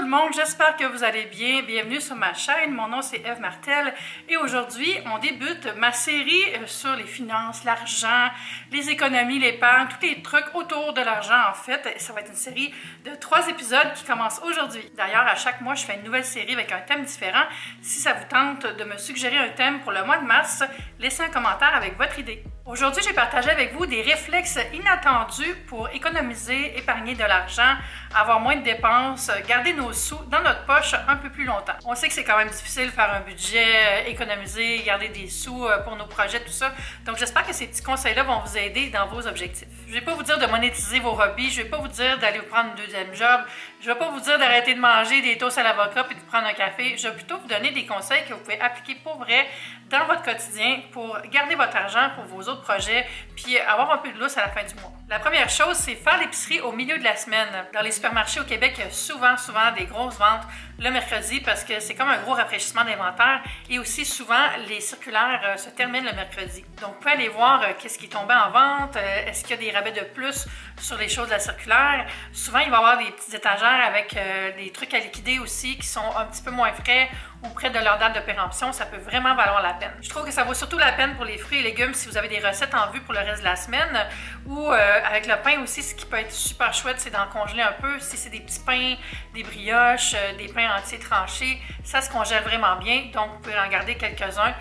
le monde, j'espère que vous allez bien. Bienvenue sur ma chaîne, mon nom c'est Eve Martel et aujourd'hui on débute ma série sur les finances, l'argent, les économies, l'épargne, tous les trucs autour de l'argent en fait. Ça va être une série de 3 épisodes qui commence aujourd'hui. D'ailleurs, à chaque mois je fais une nouvelle série avec un thème différent. Si ça vous tente de me suggérer un thème pour le mois de mars, laissez un commentaire avec votre idée. Aujourd'hui, j'ai partagé avec vous des réflexes inattendus pour économiser, épargner de l'argent, avoir moins de dépenses, garder nos sous dans notre poche un peu plus longtemps. On sait que c'est quand même difficile de faire un budget, économiser, garder des sous pour nos projets, tout ça. Donc, j'espère que ces petits conseils-là vont vous aider dans vos objectifs. Je ne vais pas vous dire de monétiser vos hobbies, je ne vais pas vous dire d'aller vous prendre un deuxième job, je ne vais pas vous dire d'arrêter de manger des toasts à l'avocat et de prendre un café. Je vais plutôt vous donner des conseils que vous pouvez appliquer pour vrai dans votre quotidien pour garder votre argent pour vos autres projets puis avoir un peu de lousse à la fin du mois. La première chose, c'est faire l'épicerie au milieu de la semaine. Dans les supermarchés au Québec, il y a souvent des grosses ventes le mercredi parce que c'est comme un gros rafraîchissement d'inventaire et aussi souvent les circulaires se terminent le mercredi. Donc vous pouvez aller voir qu'est-ce qui est tombé en vente, est-ce qu'il y a des rabais de plus sur les choses de la circulaire. Souvent, il va y avoir des petites étagères avec des trucs à liquider aussi qui sont un petit peu moins frais ou près de leur date de péremption. Ça peut vraiment valoir la peine. Je trouve que ça vaut surtout la peine pour les fruits et légumes si vous avez des recettes en vue pour le reste de la semaine ou avec le pain aussi, ce qui peut être super chouette, c'est d'en congeler un peu. Si c'est des petits pains, des brioches, des pains entiers tranchés, ça se congèle vraiment bien, donc vous pouvez en garder quelques-uns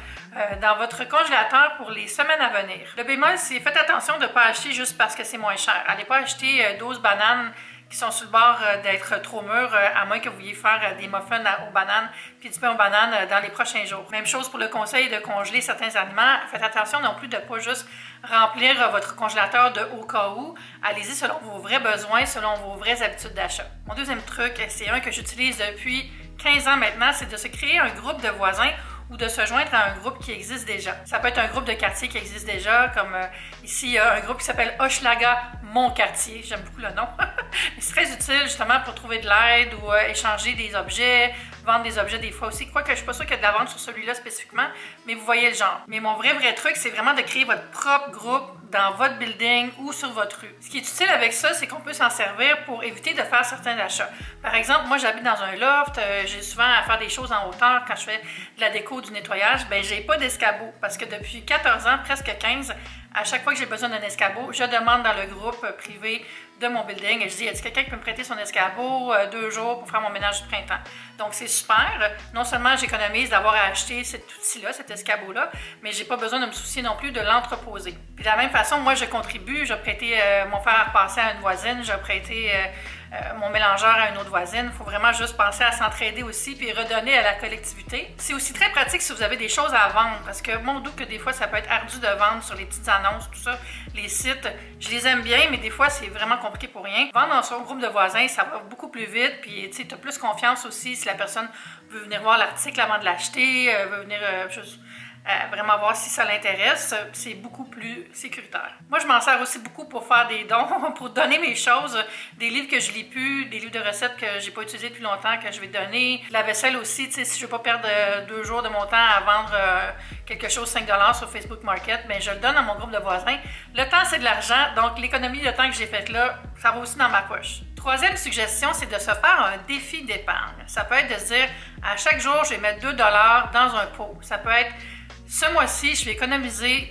dans votre congélateur pour les semaines à venir. Le bémol, c'est faites attention de ne pas acheter juste parce que c'est moins cher. Allez pas acheter 12 bananes qui sont sur le bord d'être trop mûres, à moins que vous vouliez faire des muffins aux bananes puis du pain aux bananes dans les prochains jours. Même chose pour le conseil de congeler certains aliments. Faites attention non plus de ne pas juste remplir votre congélateur de au cas où. Allez-y selon vos vrais besoins, selon vos vraies habitudes d'achat. Mon deuxième truc, c'est un que j'utilise depuis 15 ans maintenant, c'est de se créer un groupe de voisins ou de se joindre à un groupe qui existe déjà. Ça peut être un groupe de quartier qui existe déjà, comme ici, il y a un groupe qui s'appelle Hochelaga Mon Quartier. J'aime beaucoup le nom. C'est très utile justement pour trouver de l'aide ou échanger des objets, vendre des objets des fois aussi. Quoique je ne suis pas sûre qu'il y a de la vente sur celui-là spécifiquement, mais vous voyez le genre. Mais mon vrai truc, c'est vraiment de créer votre propre groupe dans votre building ou sur votre rue. Ce qui est utile avec ça, c'est qu'on peut s'en servir pour éviter de faire certains achats. Par exemple, moi j'habite dans un loft, j'ai souvent à faire des choses en hauteur quand je fais de la déco, du nettoyage, ben j'ai pas d'escabeau parce que depuis 14 ans, presque 15, à chaque fois que j'ai besoin d'un escabeau, je demande dans le groupe privé de mon building et je dis, est-ce quelqu'un qui peut me prêter son escabeau 2 jours pour faire mon ménage du printemps? Donc c'est super. Non seulement j'économise d'avoir à acheter cet outil-là, cet escabeau-là, mais j'ai pas besoin de me soucier non plus de l'entreposer. Puis de la même façon, moi je contribue, je vais prêter mon fer à repasser à une voisine, je vais prêter mon mélangeur à une autre voisine. Il faut vraiment juste penser à s'entraider aussi puis redonner à la collectivité. C'est aussi très pratique si vous avez des choses à vendre parce que mon doute que des fois ça peut être ardu de vendre sur les petites annonces, tout ça, les sites. Je les aime bien, mais des fois c'est vraiment compliqué pour rien. Vendre dans son groupe de voisins, ça va beaucoup plus vite puis tu as plus confiance aussi si la personne veut venir voir l'article avant de l'acheter, veut venir juste vraiment voir si ça l'intéresse, c'est beaucoup plus sécuritaire. Moi, je m'en sers aussi beaucoup pour faire des dons, pour donner mes choses, des livres que je lis plus, des livres de recettes que j'ai pas utilisés depuis longtemps, que je vais donner. La vaisselle aussi, tu sais, si je veux pas perdre 2 jours de mon temps à vendre quelque chose 5 $ sur Facebook Market, mais je le donne à mon groupe de voisins. Le temps, c'est de l'argent, donc l'économie de temps que j'ai faite là, ça va aussi dans ma poche. Troisième suggestion, c'est de se faire un défi d'épargne. Ça peut être de se dire, à chaque jour, je vais mettre 2 $ dans un pot. Ça peut être ce mois-ci, je vais économiser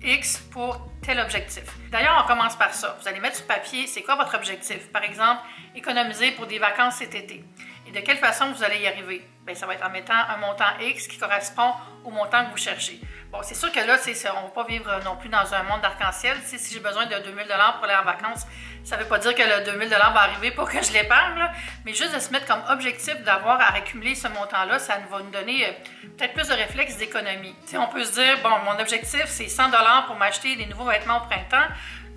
X pour tel objectif. D'ailleurs, on commence par ça. Vous allez mettre sur papier, c'est quoi votre objectif? Par exemple, économiser pour des vacances cet été. Et de quelle façon vous allez y arriver? Bien, ça va être en mettant un montant X qui correspond au montant que vous cherchez. Bon, c'est sûr que là, on ne va pas vivre non plus dans un monde d'arc-en-ciel. Si j'ai besoin de 2000 $ pour aller en vacances, ça ne veut pas dire que le 2000 $ va arriver pour que je l'épargne, mais juste de se mettre comme objectif d'avoir à accumuler ce montant-là, ça va nous donner peut-être plus de réflexes d'économie. On peut se dire, bon, mon objectif, c'est 100 $ pour m'acheter des nouveaux vêtements au printemps.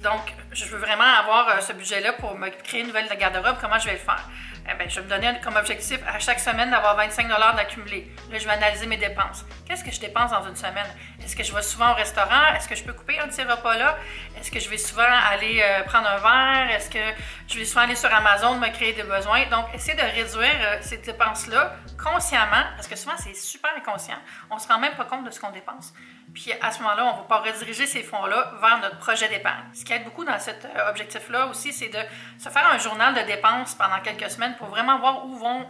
Donc, je veux vraiment avoir ce budget-là pour me créer une nouvelle garde-robe. Comment je vais le faire? Eh bien, je vais me donner comme objectif à chaque semaine d'avoir 25 $ d'accumuler. Là, je vais analyser mes dépenses. Qu'est-ce que je dépense dans une semaine? Est-ce que je vais souvent au restaurant? Est-ce que je peux couper un de ces repas-là? Est-ce que je vais souvent aller prendre un verre? Est-ce que je vais souvent aller sur Amazon me créer des besoins? Donc, essayez de réduire ces dépenses-là consciemment, parce que souvent, c'est super inconscient. On ne se rend même pas compte de ce qu'on dépense. Puis à ce moment-là, on va pas rediriger ces fonds-là vers notre projet d'épargne. Ce qui aide beaucoup dans cet objectif-là aussi, c'est de se faire un journal de dépenses pendant quelques semaines pour vraiment voir où vont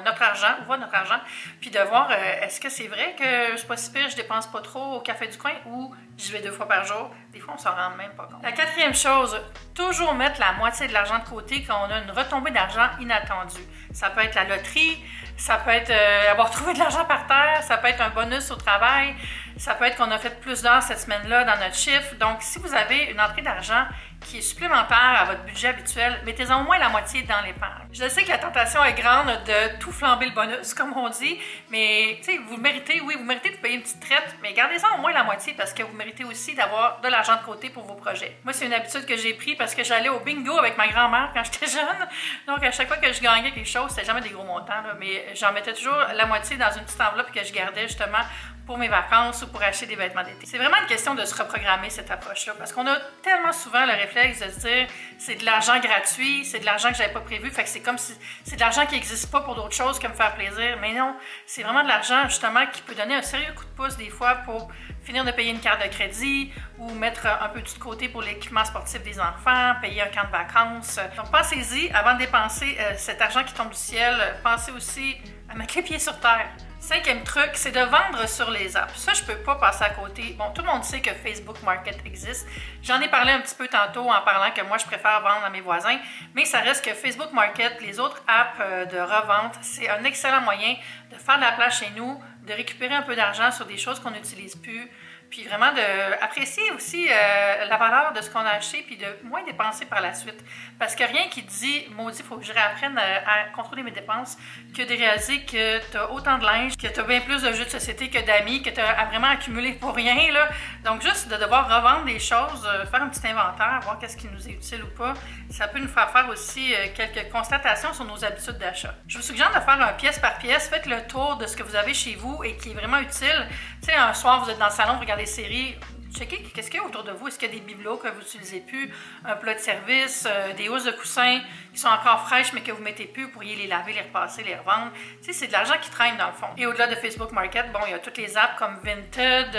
notre argent, où va notre argent, puis de voir est-ce que c'est vrai que c'est pas si pire, je dépense pas trop au café du coin ou j'y vais 2 fois par jour. Des fois, on s'en rend même pas compte. La 4e chose, toujours mettre la moitié de l'argent de côté quand on a une retombée d'argent inattendue. Ça peut être la loterie, ça peut être avoir trouvé de l'argent par terre, ça peut être un bonus au travail, ça peut être qu'on a fait plus d'heures cette semaine-là dans notre chiffre. Donc, si vous avez une entrée d'argent qui est supplémentaire à votre budget habituel, mettez-en au moins la moitié dans l'épargne. Je sais que la tentation est grande de tout flamber le bonus, comme on dit, mais vous le méritez, oui, vous méritez de payer une petite traite, mais gardez-en au moins la moitié parce que vous méritez aussi d'avoir de l'argent de côté pour vos projets. Moi, c'est une habitude que j'ai prise parce que j'allais au bingo avec ma grand-mère quand j'étais jeune. Donc, à chaque fois que je gagnais quelque chose, c'était jamais des gros montants, là, mais j'en mettais toujours la moitié dans une petite enveloppe que je gardais justement pour mes vacances ou pour acheter des vêtements d'été. C'est vraiment une question de se reprogrammer cette approche-là parce qu'on a tellement souvent le réflexe de se dire c'est de l'argent gratuit, c'est de l'argent que j'avais pas prévu, fait que c'est comme si c'est de l'argent qui n'existe pas pour d'autres choses que me faire plaisir. Mais non, c'est vraiment de l'argent justement qui peut donner un sérieux coup de pouce des fois pour finir de payer une carte de crédit ou mettre un peu de côté pour l'équipement sportif des enfants, payer un camp de vacances. Donc pensez-y avant de dépenser cet argent qui tombe du ciel, pensez aussi à mettre les pieds sur terre. 5e truc, c'est de vendre sur les apps. Ça, je peux pas passer à côté. Bon, tout le monde sait que Facebook Market existe. J'en ai parlé un petit peu tantôt en parlant que moi, je préfère vendre à mes voisins, mais ça reste que Facebook Market, les autres apps de revente, c'est un excellent moyen de faire de la place chez nous, de récupérer un peu d'argent sur des choses qu'on n'utilise plus, puis vraiment d'apprécier aussi la valeur de ce qu'on a acheté, puis de moins dépenser par la suite. Parce que rien qui dit, maudit, il faut que je réapprenne à contrôler mes dépenses, que de réaliser que tu as autant de linge, que tu as bien plus de jeux de société que d'amis, que tu as vraiment accumulé pour rien, là. Donc juste de devoir revendre des choses, faire un petit inventaire, voir qu'est-ce qui nous est utile ou pas, ça peut nous faire faire aussi quelques constatations sur nos habitudes d'achat. Je vous suggère de faire un pièce par pièce, faites le tour de ce que vous avez chez vous et qui est vraiment utile. Tu sais, un soir, vous êtes dans le salon, vous regardez des séries, checkez qu'est-ce qu'il y a autour de vous. Est-ce qu'il y a des bibelots que vous n'utilisez plus, un plat de service, des housses de coussins qui sont encore fraîches mais que vous ne mettez plus, vous pourriez les laver, les repasser, les revendre. Tu sais, c'est de l'argent qui traîne dans le fond. Et au-delà de Facebook Market, bon, il y a toutes les apps comme Vinted,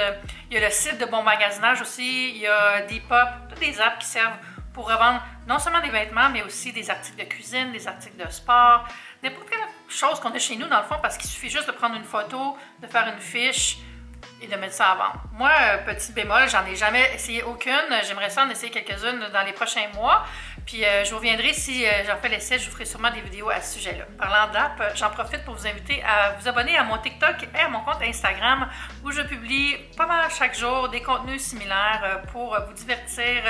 il y a le site de bon magasinage aussi, il y a Depop, toutes des apps qui servent pour revendre non seulement des vêtements, mais aussi des articles de cuisine, des articles de sport, n'importe quelle chose qu'on a chez nous dans le fond, parce qu'il suffit juste de prendre une photo, de faire une fiche, et de mettre ça à vendre. Moi, petit bémol, j'en ai jamais essayé aucune. J'aimerais ça en essayer quelques-unes dans les prochains mois. Puis je vous reviendrai si j'en fais l'essai, je vous ferai sûrement des vidéos à ce sujet-là. Parlant d'app, j'en profite pour vous inviter à vous abonner à mon TikTok et à mon compte Instagram où je publie pas mal chaque jour des contenus similaires pour vous divertir,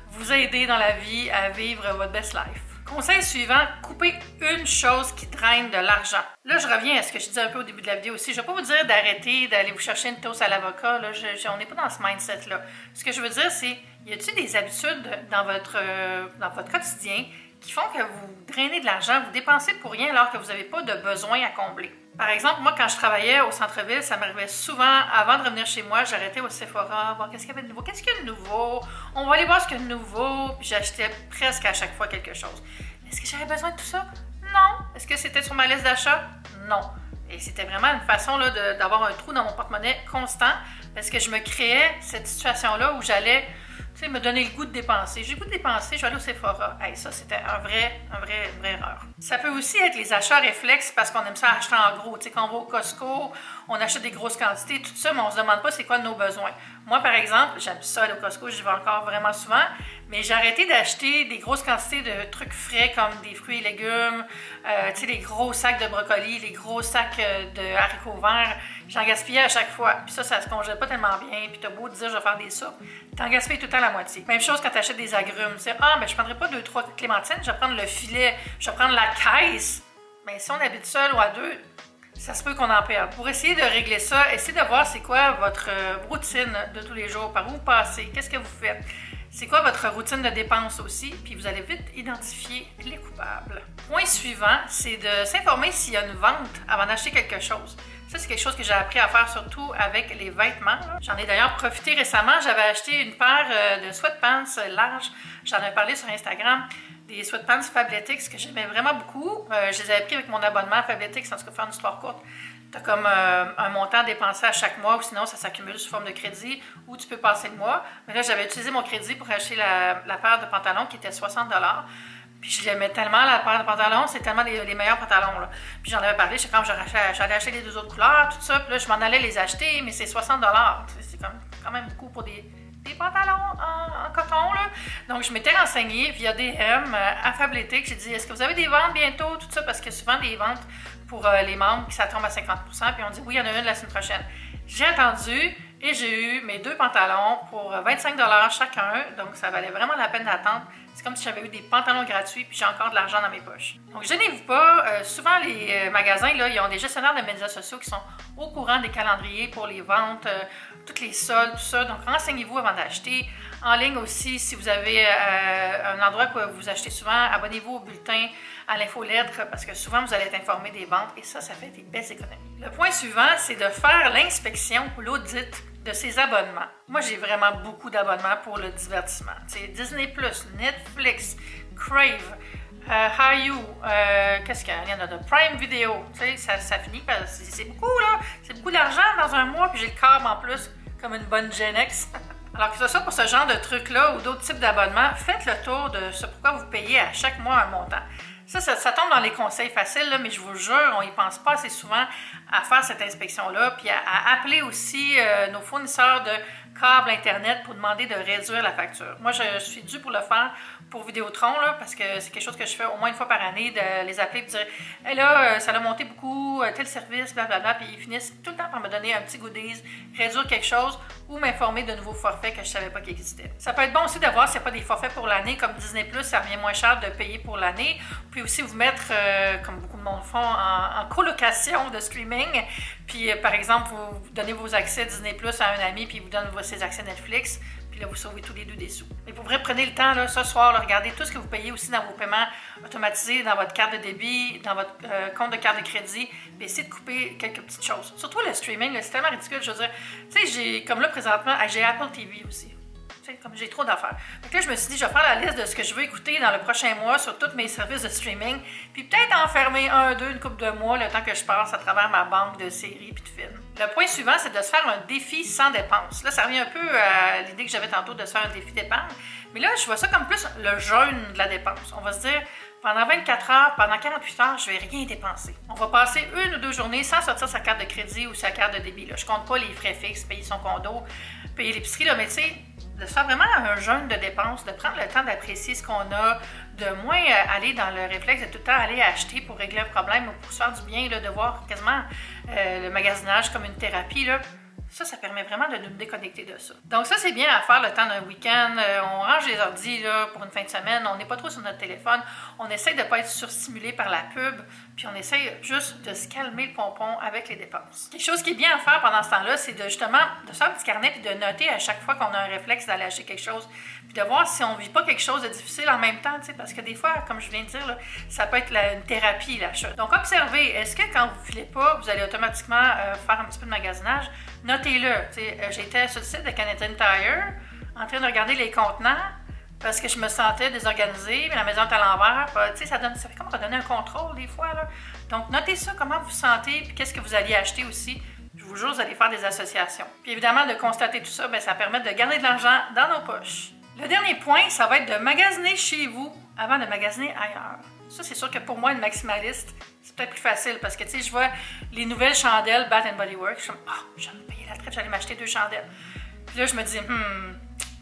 vous aider dans la vie à vivre votre best life. Conseil suivant, coupez une chose qui draine de l'argent. Là, je reviens à ce que je disais un peu au début de la vidéo aussi. Je ne vais pas vous dire d'arrêter d'aller vous chercher une toast à l'avocat. On n'est pas dans ce mindset-là. Ce que je veux dire, c'est, y a-t-il des habitudes dans votre quotidien qui font que vous drainez de l'argent, vous dépensez pour rien alors que vous n'avez pas de besoin à combler? Par exemple, moi, quand je travaillais au centre-ville, ça m'arrivait souvent, avant de revenir chez moi, j'arrêtais au Sephora, voir qu'est-ce qu'il y avait de nouveau, qu'est-ce qu'il y a de nouveau, on va aller voir ce qu'il y a de nouveau, puis j'achetais presque à chaque fois quelque chose. Est-ce que j'avais besoin de tout ça? Non. Est-ce que c'était sur ma liste d'achat? Non. Et c'était vraiment une façon d'avoir un trou dans mon porte-monnaie constant, parce que je me créais cette situation-là où j'allais me donner le goût de dépenser. J'ai le goût de dépenser, je vais aller au Sephora. Hey, ça, c'était une vraie erreur. Ça peut aussi être les achats réflexes parce qu'on aime ça acheter en gros. Tu sais, quand on va au Costco, on achète des grosses quantités, tout ça, mais on ne se demande pas c'est quoi nos besoins. Moi, par exemple, j'aime ça aller au Costco, j'y vais encore vraiment souvent, mais j'ai arrêté d'acheter des grosses quantités de trucs frais comme des fruits et légumes, tu sais, les gros sacs de brocolis, les gros sacs de haricots verts. J'en gaspillais à chaque fois. Puis ça se congèle pas tellement bien. Puis t'as beau te dire, je vais faire des soupes. T'en gaspilles tout le temps la moitié. Même chose quand t'achètes des agrumes. C'est, ben je prendrai pas 2-3 clémentines, je vais prendre le filet, je vais prendre la caisse. Mais si on habite seul ou à deux, ça se peut qu'on en perde. Pour essayer de régler ça, essayez de voir c'est quoi votre routine de tous les jours, par où vous passez, qu'est-ce que vous faites. C'est quoi votre routine de dépenses aussi, puis vous allez vite identifier les coupables. Point suivant, c'est de s'informer s'il y a une vente avant d'acheter quelque chose. Ça, c'est quelque chose que j'ai appris à faire surtout avec les vêtements. J'en ai d'ailleurs profité récemment. J'avais acheté une paire de sweatpants larges. J'en ai parlé sur Instagram. Des sweatpants Fabletics que j'aimais vraiment beaucoup. Je les avais pris avec mon abonnement à Fabletics, en tout cas, pour faire une histoire courte. Tu as comme un montant dépensé à chaque mois, ou sinon ça s'accumule sous forme de crédit, ou tu peux passer le mois. Mais là, j'avais utilisé mon crédit pour acheter la paire de pantalons qui était 60 $. Puis j'aimais tellement la paire de pantalons, c'est tellement les meilleurs pantalons, là. Puis j'en avais parlé, j'allais acheter les 2 autres couleurs, tout ça. Puis là, je m'en allais les acheter, mais c'est 60 $. C'est quand même beaucoup pour des pantalons en coton, là. Donc, je m'étais renseignée via DM à Fabletics. J'ai dit, est-ce que vous avez des ventes bientôt, tout ça? Parce que souvent, des ventes pour les membres, ça tombe à 50 %. Puis on dit, oui, il y en a une la semaine prochaine. J'ai attendu et j'ai eu mes 2 pantalons pour 25 $ chacun. Donc, ça valait vraiment la peine d'attendre. C'est comme si j'avais eu des pantalons gratuits puis j'ai encore de l'argent dans mes poches. Donc, gênez-vous pas. Souvent, les magasins, là, ils ont des gestionnaires de médias sociaux qui sont au courant des calendriers pour les ventes, toutes les soldes, tout ça. Donc, renseignez-vous avant d'acheter. En ligne aussi, si vous avez un endroit où vous achetez souvent, abonnez-vous au bulletin, à l'infolettre, parce que souvent, vous allez être informé des ventes et ça fait des belles économies. Le point suivant, c'est de faire l'inspection ou l'audit de ses abonnements. Moi, j'ai vraiment beaucoup d'abonnements pour le divertissement. C'est Disney+, Netflix, Crave, Hayu, qu'est-ce qu'il y en a de Prime Video. Ça finit par... C'est beaucoup, là. C'est beaucoup d'argent dans un mois, puis j'ai le câble en plus, comme une bonne Gen X. Alors que ce soit pour ce genre de trucs-là ou d'autres types d'abonnements, faites le tour de ce pourquoi vous payez à chaque mois un montant. Ça tombe dans les conseils faciles, là, mais je vous jure, on n'y pense pas assez souvent à faire cette inspection-là, puis à appeler aussi nos fournisseurs de câbles Internet pour demander de réduire la facture. Moi, je suis due pour le faire pour Vidéotron, là, parce que c'est quelque chose que je fais au moins une fois par année, de les appeler et de dire hey, là, ça a monté beaucoup, tel service, blablabla, puis ils finissent tout le temps par me donner un petit goodies, réduire quelque chose ou m'informer de nouveaux forfaits que je ne savais pas qu'ils existaient. Ça peut être bon aussi de voir s'il n'y a pas des forfaits pour l'année, comme Disney+, ça revient moins cher de payer pour l'année. Vous pouvez aussi vous mettre, comme beaucoup de monde font, en colocation de streaming. Puis, par exemple, vous donnez vos accès Disney+ à un ami, puis il vous donne ses accès Netflix. Puis là, vous sauvez tous les 2 des sous. Mais pour vrai, prenez le temps, là, ce soir, là, regardez tout ce que vous payez aussi dans vos paiements automatisés, dans votre carte de débit, dans votre compte de carte de crédit. Puis essayez de couper quelques petites choses. Surtout le streaming, c'est tellement ridicule. Je veux dire, tu sais, comme là, présentement, j'ai Apple TV aussi. Comme j'ai trop d'affaires. Donc là, je me suis dit, je vais faire la liste de ce que je veux écouter dans le prochain mois sur tous mes services de streaming, puis peut-être enfermer une couple de mois, le temps que je passe à travers ma banque de séries puis de films. Le point suivant, c'est de se faire un défi sans dépense. Là, ça revient un peu à l'idée que j'avais tantôt de se faire un défi d'épargne, mais là, je vois ça comme plus le jeûne de la dépense. On va se dire, pendant 24 heures, pendant 48 heures, je ne vais rien dépenser. On va passer 1 ou 2 journées sans sortir sa carte de crédit ou sa carte de débit. Là. Je ne compte pas les frais fixes, payer son condo, payer l'épicerie, mais tu sais, de se faire vraiment un jeûne de dépenses, de prendre le temps d'apprécier ce qu'on a, de moins aller dans le réflexe de tout le temps aller acheter pour régler un problème ou pour se faire du bien, là, de voir quasiment le magasinage comme une thérapie. Là. Ça permet vraiment de nous déconnecter de ça. Donc ça, c'est bien à faire le temps d'un week-end. On range les ordis là, pour une fin de semaine. On n'est pas trop sur notre téléphone. On essaie de ne pas être surstimulé par la pub. Puis on essaie juste de se calmer le pompon avec les dépenses. Quelque chose qui est bien à faire pendant ce temps-là, c'est justement de faire un petit carnet et de noter à chaque fois qu'on a un réflexe d'aller acheter quelque chose. Puis de voir si on ne vit pas quelque chose de difficile en même temps. Parce que des fois, comme je viens de dire, là, ça peut être une thérapie, l'achat. Donc observez, est-ce que quand vous ne filez pas, vous allez automatiquement faire un petit peu de magasinage? Notez-le. J'étais sur le site de Canadian Tire en train de regarder les contenants parce que je me sentais désorganisée, mais la maison est à l'envers. Ça fait comme redonner un contrôle des fois. Là. Donc, notez ça, comment vous vous sentez, puis qu'est-ce que vous alliez acheter aussi. Je vous jure, vous allez faire des associations. Puis évidemment, de constater tout ça, ça permet de garder de l'argent dans nos poches. Le dernier point, ça va être de magasiner chez vous avant de magasiner ailleurs. Ça, c'est sûr que pour moi, une maximaliste, c'est peut-être plus facile parce que, tu sais, je vois les nouvelles chandelles Bath & Body Works, je suis comme, j'en ai payé la traite, j'allais m'acheter 2 chandelles. Puis là, je me dis,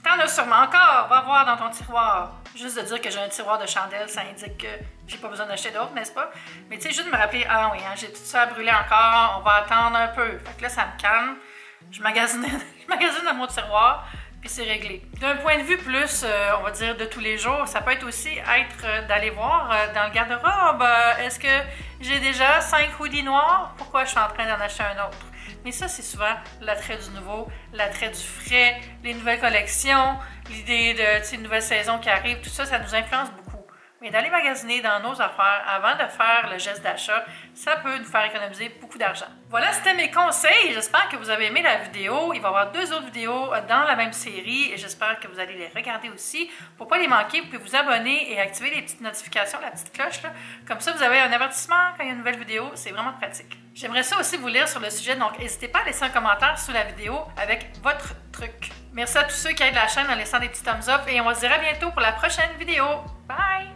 t'en as sûrement encore, va voir dans ton tiroir. Juste de dire que j'ai un tiroir de chandelles, ça indique que j'ai pas besoin d'acheter d'autres, n'est-ce pas? Mais tu sais, juste de me rappeler, oui, j'ai tout ça à brûler encore, on va attendre un peu. Fait que là, ça me calme. Je magasine dans mon tiroir. Puis c'est réglé. D'un point de vue plus, on va dire, de tous les jours, ça peut être aussi être d'aller voir dans le garde-robe, est-ce que j'ai déjà 5 hoodies noirs? Pourquoi je suis en train d'en acheter un autre? Mais ça, c'est souvent l'attrait du nouveau, l'attrait du frais, les nouvelles collections, l'idée de une nouvelle saison qui arrive, tout ça, ça nous influence beaucoup. Mais d'aller magasiner dans nos affaires avant de faire le geste d'achat, ça peut nous faire économiser beaucoup d'argent. Voilà, c'était mes conseils. J'espère que vous avez aimé la vidéo. Il va y avoir 2 autres vidéos dans la même série et j'espère que vous allez les regarder aussi. Pour ne pas les manquer, vous pouvez vous abonner et activer les petites notifications, la petite cloche. Là. Comme ça, vous avez un avertissement quand il y a une nouvelle vidéo. C'est vraiment pratique. J'aimerais ça aussi vous lire sur le sujet, donc n'hésitez pas à laisser un commentaire sous la vidéo avec votre truc. Merci à tous ceux qui aident la chaîne en laissant des petits thumbs up et on va se dire à bientôt pour la prochaine vidéo. Bye!